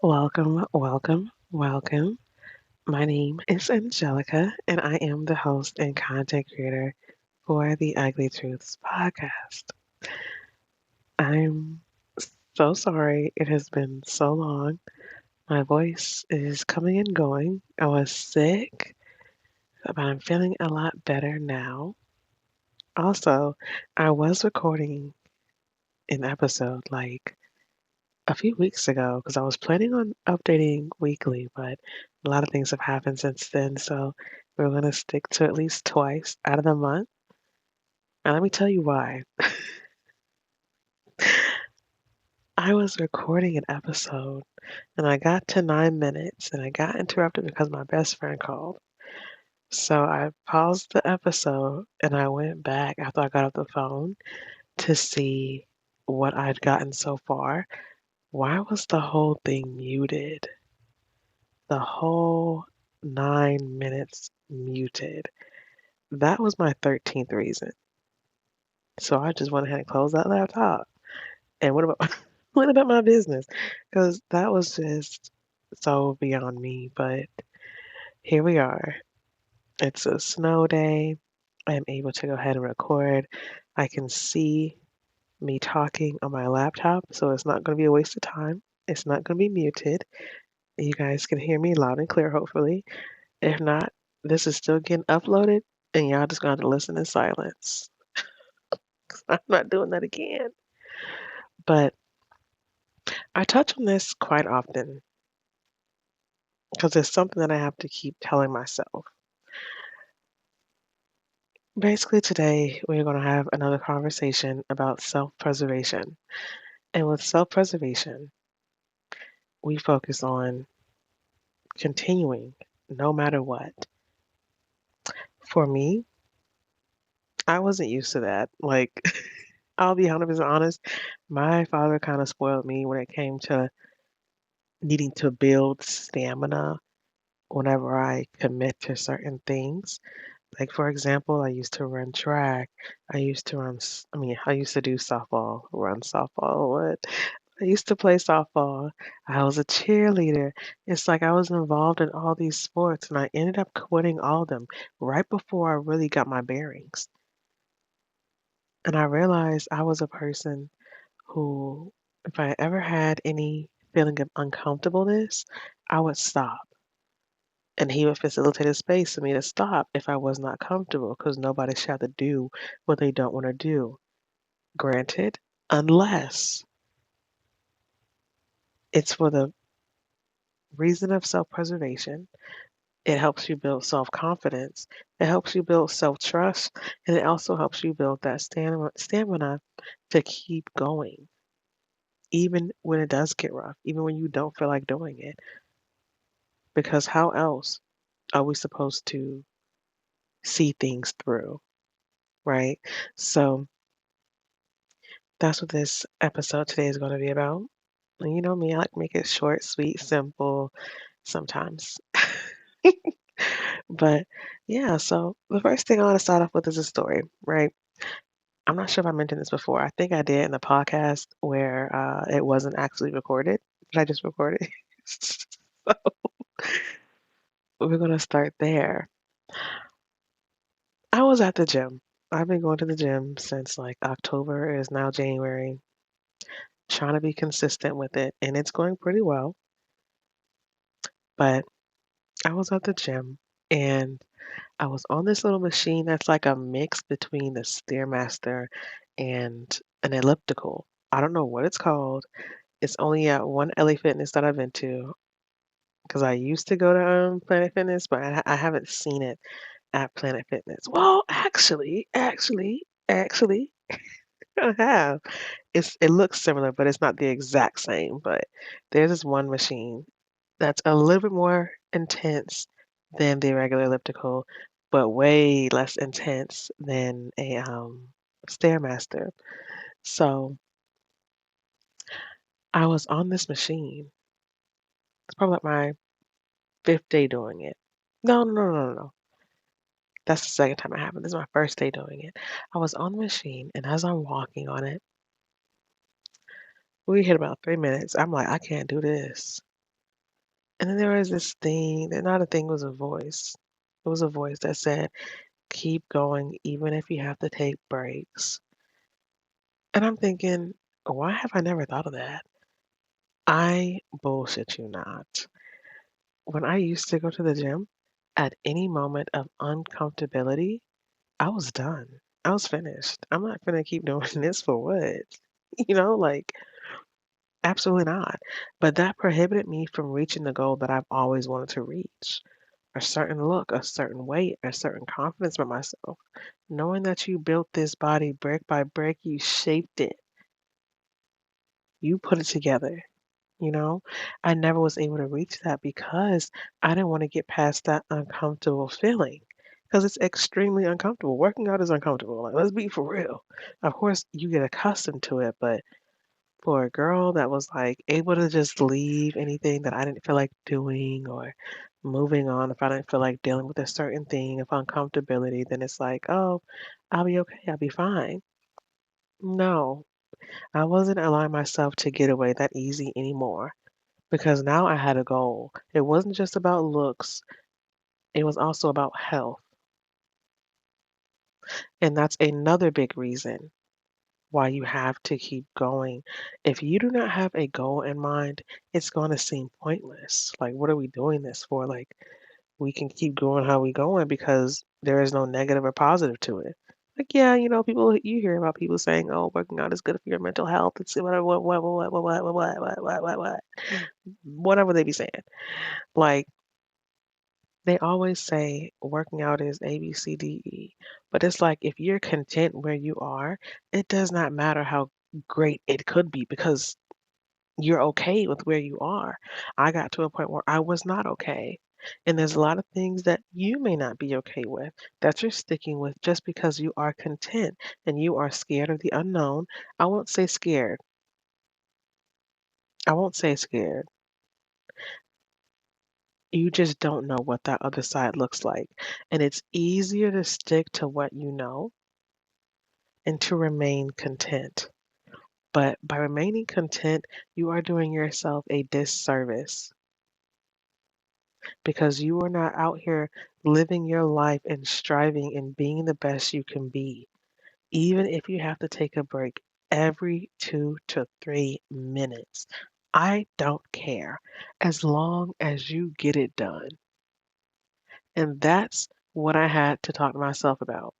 Welcome, welcome, welcome. My name is Angelica, and I am the host and content creator for the Ugly Truths podcast. I'm so sorry it has been so long. My voice is coming and going. I was sick, but I'm feeling a lot better now. Also, I was recording an episode like a few weeks ago because I was planning on updating weekly, but a lot of things have happened since then. So we're going to stick to at least twice out of the month. And let me tell you why. I was recording an episode and I got to 9 minutes and I got interrupted because my best friend called. So I paused the episode and I went back after I got off the phone to see what I'd gotten so far. Why was the whole thing muted? The whole 9 minutes muted. That was my 13th reason. So I just went ahead and closed that laptop. And what about what about my business? Because that was just so beyond me. But here we are. It's a snow day. I'm able to go ahead and record. I can see me talking on my laptop, so it's not going to be a waste of time. It's not going to be muted. You guys can hear me loud and clear, hopefully. If not, this is still getting uploaded, and y'all just gonna have to listen in silence. I'm not doing that again. But I touch on this quite often because it's something that I have to keep telling myself. Basically, today we're going to have another conversation about self preservation. And with self preservation, we focus on continuing no matter what. For me, I wasn't used to that. Like, I'll be 100% honest, my father kind of spoiled me when it came to needing to build stamina whenever I commit to certain things. Like, for example, I used to run track. I used to I used to do softball, run softball, what? I used to play softball. I was a cheerleader. It's like I was involved in all these sports and I ended up quitting all of them right before I really got my bearings. And I realized I was a person who, if I ever had any feeling of uncomfortableness, I would stop. And he would facilitate a space for me to stop if I was not comfortable because nobody should have to do what they don't want to do. Granted, unless it's for the reason of self preservation, it helps you build self confidence, it helps you build self trust, and it also helps you build that stamina to keep going, even when it does get rough, even when you don't feel like doing it. Because how else are we supposed to see things through, right? So that's what this episode today is going to be about. And you know me, I like to make it short, sweet, simple sometimes. But yeah, so the first thing I want to start off with is a story, right? I'm not sure if I mentioned this before. I think I did in the podcast where it wasn't actually recorded, but I just recorded. So we're going to start there. I was at the gym. I've been going to the gym since like October. It is now January, trying to be consistent with it, and it's going pretty well. But I was at the gym and I was on this little machine that's like a mix between the Stairmaster and an elliptical. I don't know what it's called. It's only at one LA Fitness that I've been to because I used to go to Planet Fitness, but I haven't seen it at Planet Fitness. Well, actually, I have. It looks similar, but it's not the exact same. But there's this one machine that's a little bit more intense than the regular elliptical, but way less intense than a Stairmaster. So I was on this machine. It's probably like my fifth day doing it. No. That's the second time it happened. This is my first day doing it. I was on the machine, and as I'm walking on it, we hit about 3 minutes. I'm like, I can't do this. And then there was this thing, that not a thing, was a voice. It was a voice that said, keep going even if you have to take breaks. And I'm thinking, why have I never thought of that? I bullshit you not. When I used to go to the gym, at any moment of uncomfortability, I was done. I was finished. I'm not gonna keep doing this for what? Like, absolutely not. But that prohibited me from reaching the goal that I've always wanted to reach. A certain look, a certain weight, a certain confidence with myself. Knowing that you built this body brick by brick, you shaped it, you put it together. You know, I never was able to reach that because I didn't want to get past that uncomfortable feeling. Because it's extremely uncomfortable. Working out is uncomfortable. Like, let's be for real. Of course, you get accustomed to it, but for a girl that was like able to just leave anything that I didn't feel like doing or moving on, if I didn't feel like dealing with a certain thing of uncomfortability, then it's like, oh, I'll be okay. I'll be fine. No, I wasn't allowing myself to get away that easy anymore. Because now I had a goal. It wasn't just about looks, it was also about health. And that's another big reason why you have to keep going. If you do not have a goal in mind, it's going to seem pointless. Like, what are we doing this for? Like, we can keep going how we going because there is no negative or positive to it. Like, yeah, people, you hear about people saying, "Oh, working out is good for your mental health." It's whatever, what, whatever they be saying. Like, they always say working out is A, B, C, D, E. But it's like if you're content where you are, it does not matter how great it could be because you're okay with where you are. I got to a point where I was not okay. And there's a lot of things that you may not be okay with that you're sticking with just because you are content and you are scared of the unknown. I won't say scared. I won't say scared. You just don't know what that other side looks like. And it's easier to stick to what you know and to remain content. But by remaining content, you are doing yourself a disservice because you are not out here living your life and striving and being the best you can be, even if you have to take a break every 2 to 3 minutes. I don't care as long as you get it done. And that's what I had to talk to myself about.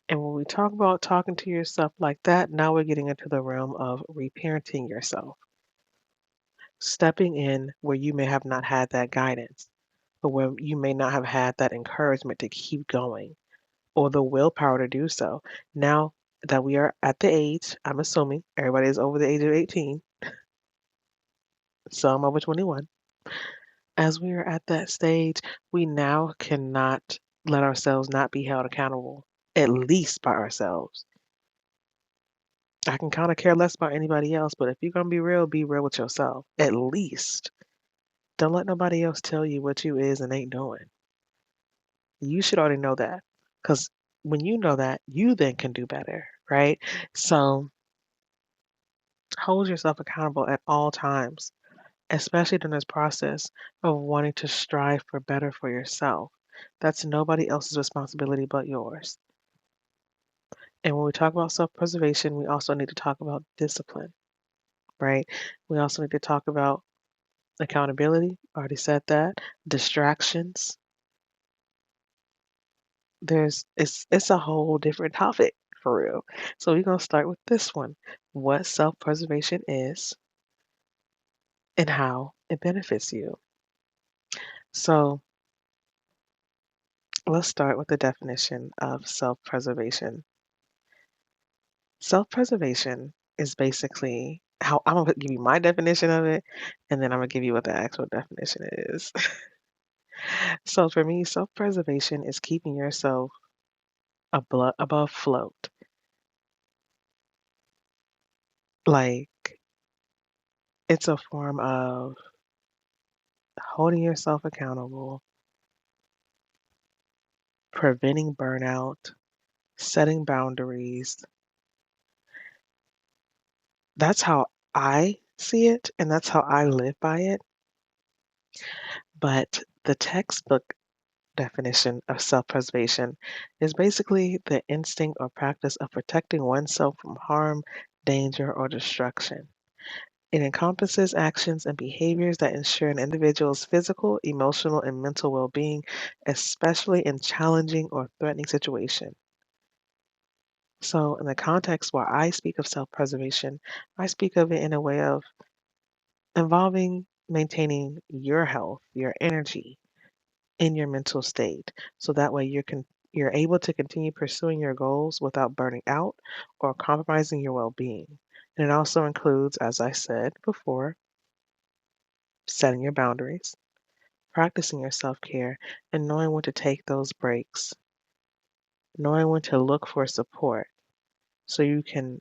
And when we talk about talking to yourself like that, now we're getting into the realm of reparenting yourself, stepping in where you may have not had that guidance, or where you may not have had that encouragement to keep going, or the willpower to do so. Now that we are at the age, I'm assuming everybody is over the age of 18, some over 21. As we are at that stage, we now cannot let ourselves not be held accountable, at least by ourselves. I can kind of care less about anybody else, but if you're going to be real with yourself, at least. Don't let nobody else tell you what you is and ain't doing. You should already know that. Because when you know that, you then can do better, right? So hold yourself accountable at all times, especially during this process of wanting to strive for better for yourself. That's nobody else's responsibility but yours. And when we talk about self preservation, we also need to talk about discipline, right? We also need to talk about accountability. Already said that. Distractions. It's a whole different topic for real. So we're gonna start with this one. What self preservation is and how it benefits you. So let's start with the definition of self preservation. Self preservation is basically how I'm gonna give you my definition of it, and then I'm gonna give you what the actual definition is. So for me, self preservation is keeping yourself above float. Like, it's a form of holding yourself accountable, preventing burnout, setting boundaries. That's how I see it, and that's how I live by it. But the textbook definition of self-preservation is basically the instinct or practice of protecting oneself from harm, danger, or destruction. It encompasses actions and behaviors that ensure an individual's physical, emotional, and mental well-being, especially in challenging or threatening situations. So, in the context where I speak of self-preservation, I speak of it in a way of involving maintaining your health, your energy, in your mental state. So that way you're able to continue pursuing your goals without burning out or compromising your well-being. And it also includes, as I said before, setting your boundaries, practicing your self-care, and knowing when to take those breaks, knowing when to look for support so you can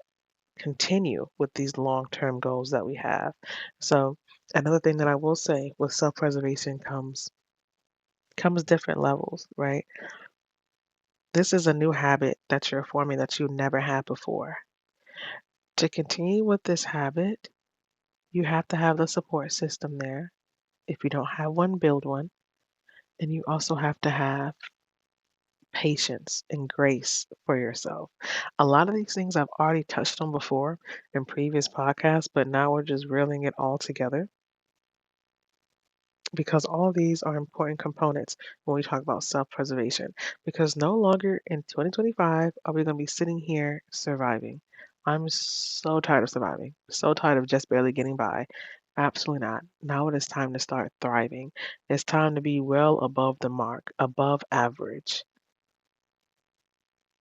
continue with these long-term goals that we have. So another thing that I will say with self-preservation comes different levels, right? This is a new habit that you're forming that you never had before. To continue with this habit, you have to have the support system there. If you don't have one, build one. And you also have to have patience and grace for yourself. A lot of these things I've already touched on before in previous podcasts, but now we're just reeling it all together because all these are important components when we talk about self-preservation. Because no longer in 2025 are we going to be sitting here surviving. I'm so tired of surviving, so tired of just barely getting by. Absolutely not. Now it is time to start thriving. It's time to be well above the mark, above average.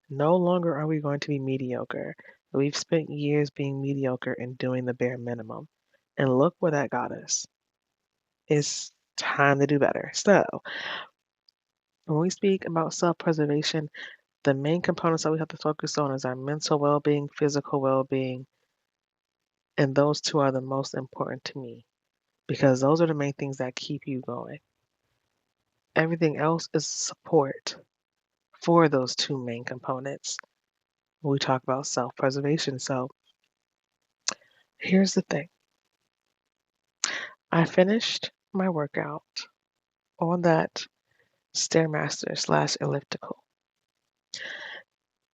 No longer are we going to be mediocre. We've spent years being mediocre and doing the bare minimum. And look where that got us. It's time to do better. So, when we speak about self-preservation, the main components that we have to focus on is our mental well-being, physical well-being, and those two are the most important to me because those are the main things that keep you going. Everything else is support for those two main components when we talk about self-preservation. So, here's the thing. I finished my workout on that Stairmaster slash elliptical.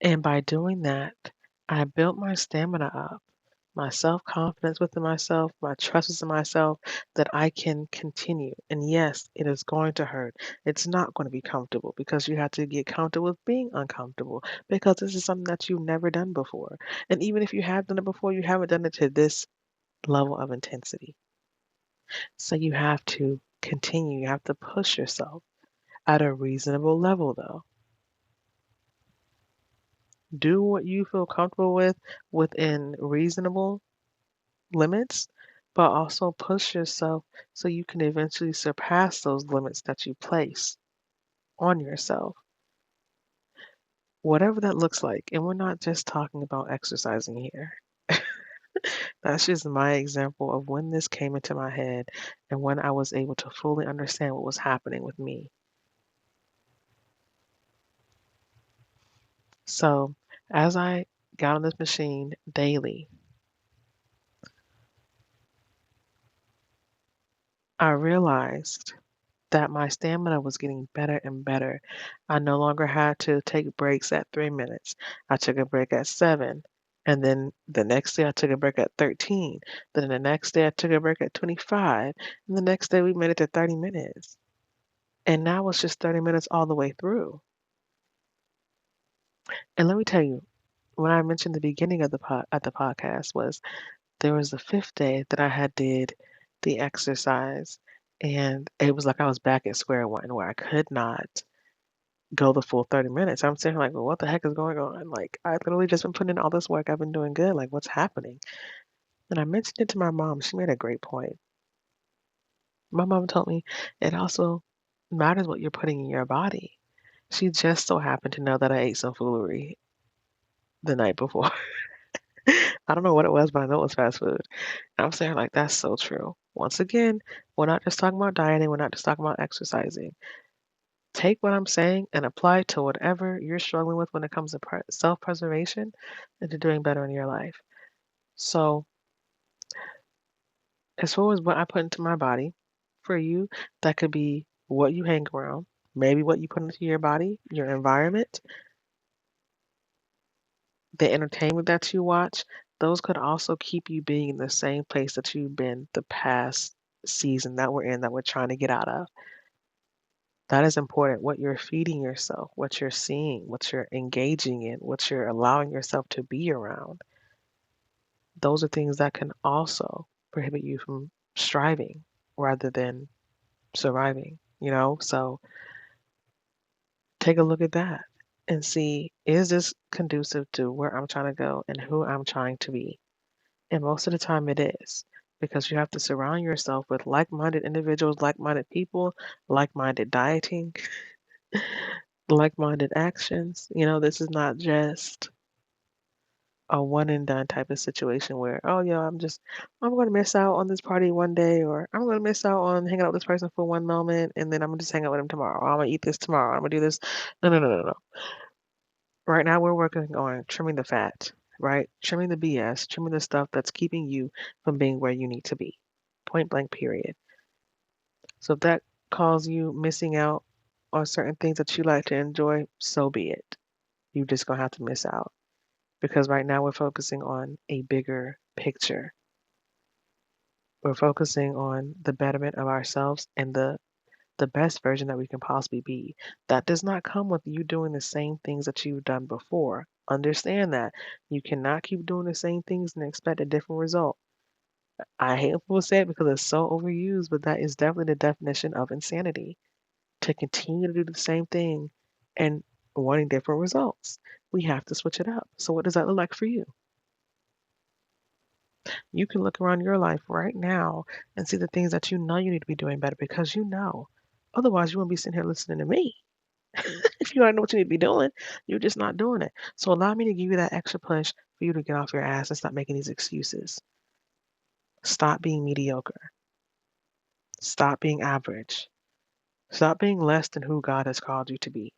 And by doing that, I built my stamina up, my self-confidence within myself, my trust within myself that I can continue. And yes, it is going to hurt. It's not going to be comfortable because you have to get comfortable with being uncomfortable because this is something that you've never done before. And even if you have done it before, you haven't done it to this level of intensity. So you have to continue. You have to push yourself at a reasonable level, though. Do what you feel comfortable with within reasonable limits, but also push yourself so you can eventually surpass those limits that you place on yourself, whatever that looks like. And we're not just talking about exercising here. That's just my example of when this came into my head and when I was able to fully understand what was happening with me. So, as I got on this machine daily, I realized that my stamina was getting better and better. I no longer had to take breaks at 3 minutes. I took a break at 7. And then the next day I took a break at 13. Then the next day I took a break at 25. And the next day we made it to 30 minutes. And now it's just 30 minutes all the way through. And let me tell you, when I mentioned the beginning of the podcast was there was the fifth day that I had did the exercise and it was like I was back at square one where I could not go the full 30 minutes. I'm saying like, well, what the heck is going on? Like, I literally just been putting in all this work. I've been doing good. Like, what's happening? And I mentioned it to my mom. She made a great point. My mom told me it also matters what you're putting in your body. She just so happened to know that I ate some foolery the night before. I don't know what it was, but I know it was fast food. And I'm saying like, that's so true. Once again, we're not just talking about dieting. We're not just talking about exercising. Take what I'm saying and apply it to whatever you're struggling with when it comes to self-preservation and to doing better in your life. So, as far as what I put into my body, for you, that could be what you hang around, maybe what you put into your body, your environment, the entertainment that you watch. Those could also keep you being in the same place that you've been the past season that we're in, that we're trying to get out of. That is important. What you're feeding yourself, what you're seeing, what you're engaging in, what you're allowing yourself to be around. Those are things that can also prohibit you from striving rather than surviving, you know? So take a look at that and see, is this conducive to where I'm trying to go and who I'm trying to be? And most of the time it is, because you have to surround yourself with like-minded individuals, like-minded people, like-minded dieting, like-minded actions. You know, this is not just a one and done type of situation where, oh yeah, I'm going to miss out on this party one day, or I'm going to miss out on hanging out with this person for one moment, and then I'm going to just hang out with him tomorrow. Or I'm going to eat this tomorrow. I'm going to do this. No, no, no, no, no. Right now we're working on trimming the fat, right? Trimming the BS, trimming the stuff that's keeping you from being where you need to be. Point blank, period. So if that calls you missing out on certain things that you like to enjoy, so be it. You're just going to have to miss out, because right now we're focusing on a bigger picture. We're focusing on the betterment of ourselves and the best version that we can possibly be. That does not come with you doing the same things that you've done before. Understand that. You cannot keep doing the same things and expect a different result. I hate when people say it because it's so overused, but that is definitely the definition of insanity. To continue to do the same thing and wanting different results. We have to switch it up. So what does that look like for you? You can look around your life right now and see the things that you know you need to be doing better, because you know. Otherwise, you wouldn't be sitting here listening to me. If you already know what you need to be doing, you're just not doing it. So allow me to give you that extra push for you to get off your ass and stop making these excuses. Stop being mediocre. Stop being average. Stop being less than who God has called you to be.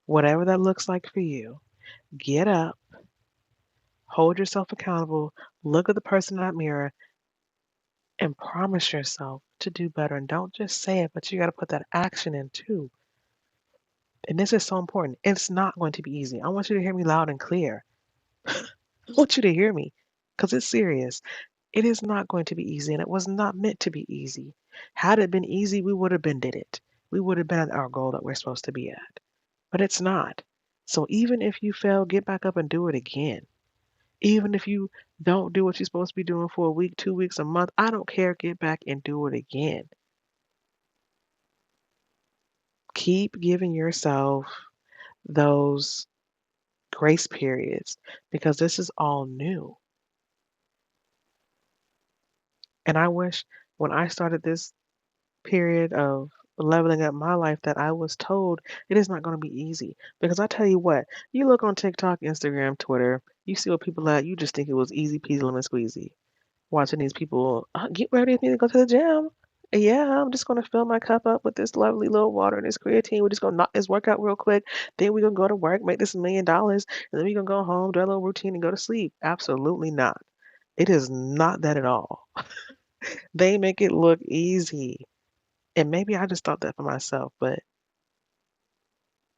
Whatever that looks like for you, get up, hold yourself accountable, look at the person in that mirror, and promise yourself to do better. And don't just say it, but you got to put that action in too. And this is so important. It's not going to be easy. I want you to hear me loud and clear. I want you to hear me, because it's serious. It is not going to be easy, and it was not meant to be easy. Had it been easy, we would have been did it. We would have been at our goal that we're supposed to be at. But it's not. So even if you fail, get back up and do it again. Even if you don't do what you're supposed to be doing for a week, 2 weeks, a month, I don't care. Get back and do it again. Keep giving yourself those grace periods, because this is all new. And I wish when I started this period of leveling up my life that I was told it is not going to be easy. Because I tell you what, you look on TikTok, Instagram, Twitter, you see what people at, you just think it was easy peasy lemon squeezy. Watching these people get ready with me to go to the gym. Yeah, I'm just going to fill my cup up with this lovely little water and this creatine. We're just going to knock this workout real quick. Then we're going to go to work, make this $1 million, and then we're going to go home, do a little routine, and go to sleep. Absolutely not. It is not that at all. They make it look easy. And maybe I just thought that for myself, but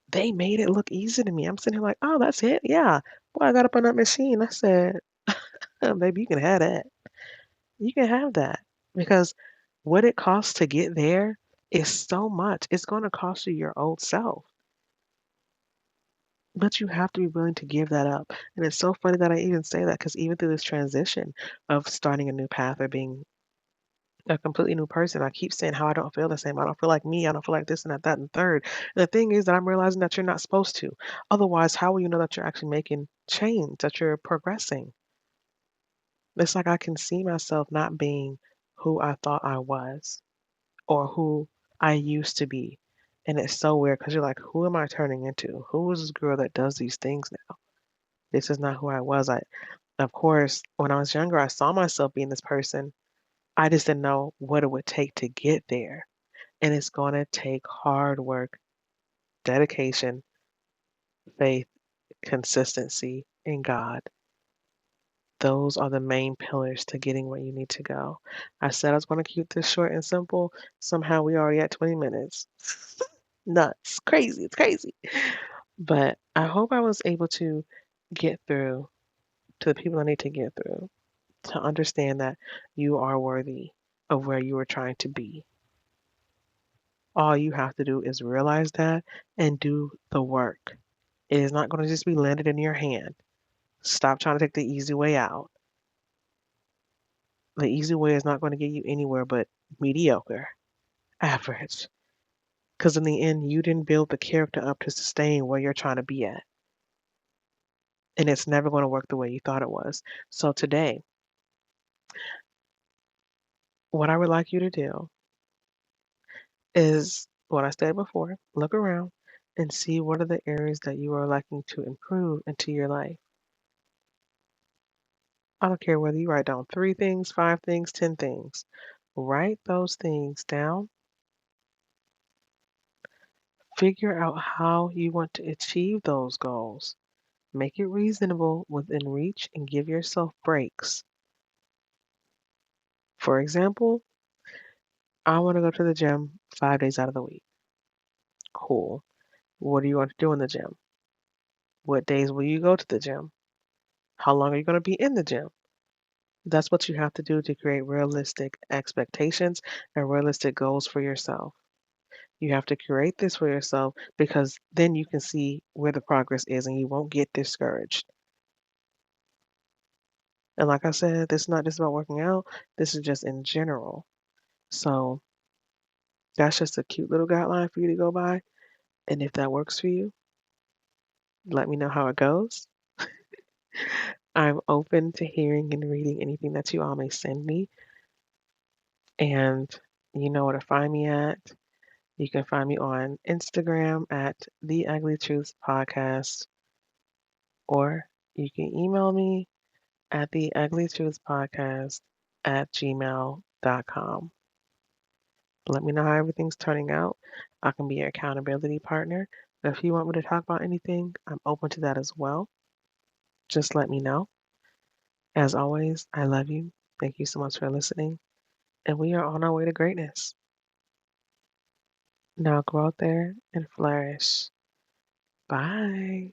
they made it look easy to me. I'm sitting here like, oh, that's it? Yeah. Boy, I got up on that machine. I said, baby, you can have that. You can have that. Because what it costs to get there is so much. It's going to cost you your old self. But you have to be willing to give that up. And it's so funny that I even say that, because even through this transition of starting a new path or being a completely new person, I keep saying how I don't feel the same. I don't feel like me. I don't feel like this and that and third. And the thing is that I'm realizing that you're not supposed to. Otherwise, how will you know that you're actually making change, that you're progressing? It's like I can see myself not being who I thought I was or who I used to be. And it's so weird because you're like, who am I turning into? Who is this girl that does these things now? This is not who I was. Of course, when I was younger, I saw myself being this person. I just didn't know what it would take to get there. And it's going to take hard work, dedication, faith, consistency in God. those are the main pillars to getting where you need to go. I said I was going to keep this short and simple. Somehow we already at 20 minutes. Nuts. Crazy. It's crazy. But I hope I was able to get through to the people I need to get through to understand that you are worthy of where you are trying to be. All you have to do is realize that and do the work. It is not going to just be landed in your hand. Stop trying to take the easy way out. The easy way is not going to get you anywhere but mediocre, average. Because in the end, you didn't build the character up to sustain where you're trying to be at. And it's never going to work the way you thought it was. So today, what I would like you to do is what I said before, look around and see what are the areas that you are lacking to improve into your life. I don't care whether you write down 3 things, 5 things, 10 things. Write those things down. Figure out how you want to achieve those goals. Make it reasonable, within reach, and give yourself breaks. For example, I want to go to the gym 5 days out of the week. Cool. What do you want to do in the gym? What days will you go to the gym? How long are you going to be in the gym? That's what you have to do to create realistic expectations and realistic goals for yourself. You have to create this for yourself because then you can see where the progress is and you won't get discouraged. And like I said, this is not just about working out, this is just in general. So that's just a cute little guideline for you to go by. And if that works for you, let me know how it goes. I'm open to hearing and reading anything that you all may send me. And you know where to find me at. You can find me on Instagram at The Ugly Truths Podcast, or you can email me at The Ugly Truths Podcast at gmail.com. Let me know how everything's turning out. I can be your accountability partner. But if you want me to talk about anything, I'm open to that as well. Just let me know. As always, I love you. Thank you so much for listening. And we are on our way to greatness. Now go out there and flourish. Bye.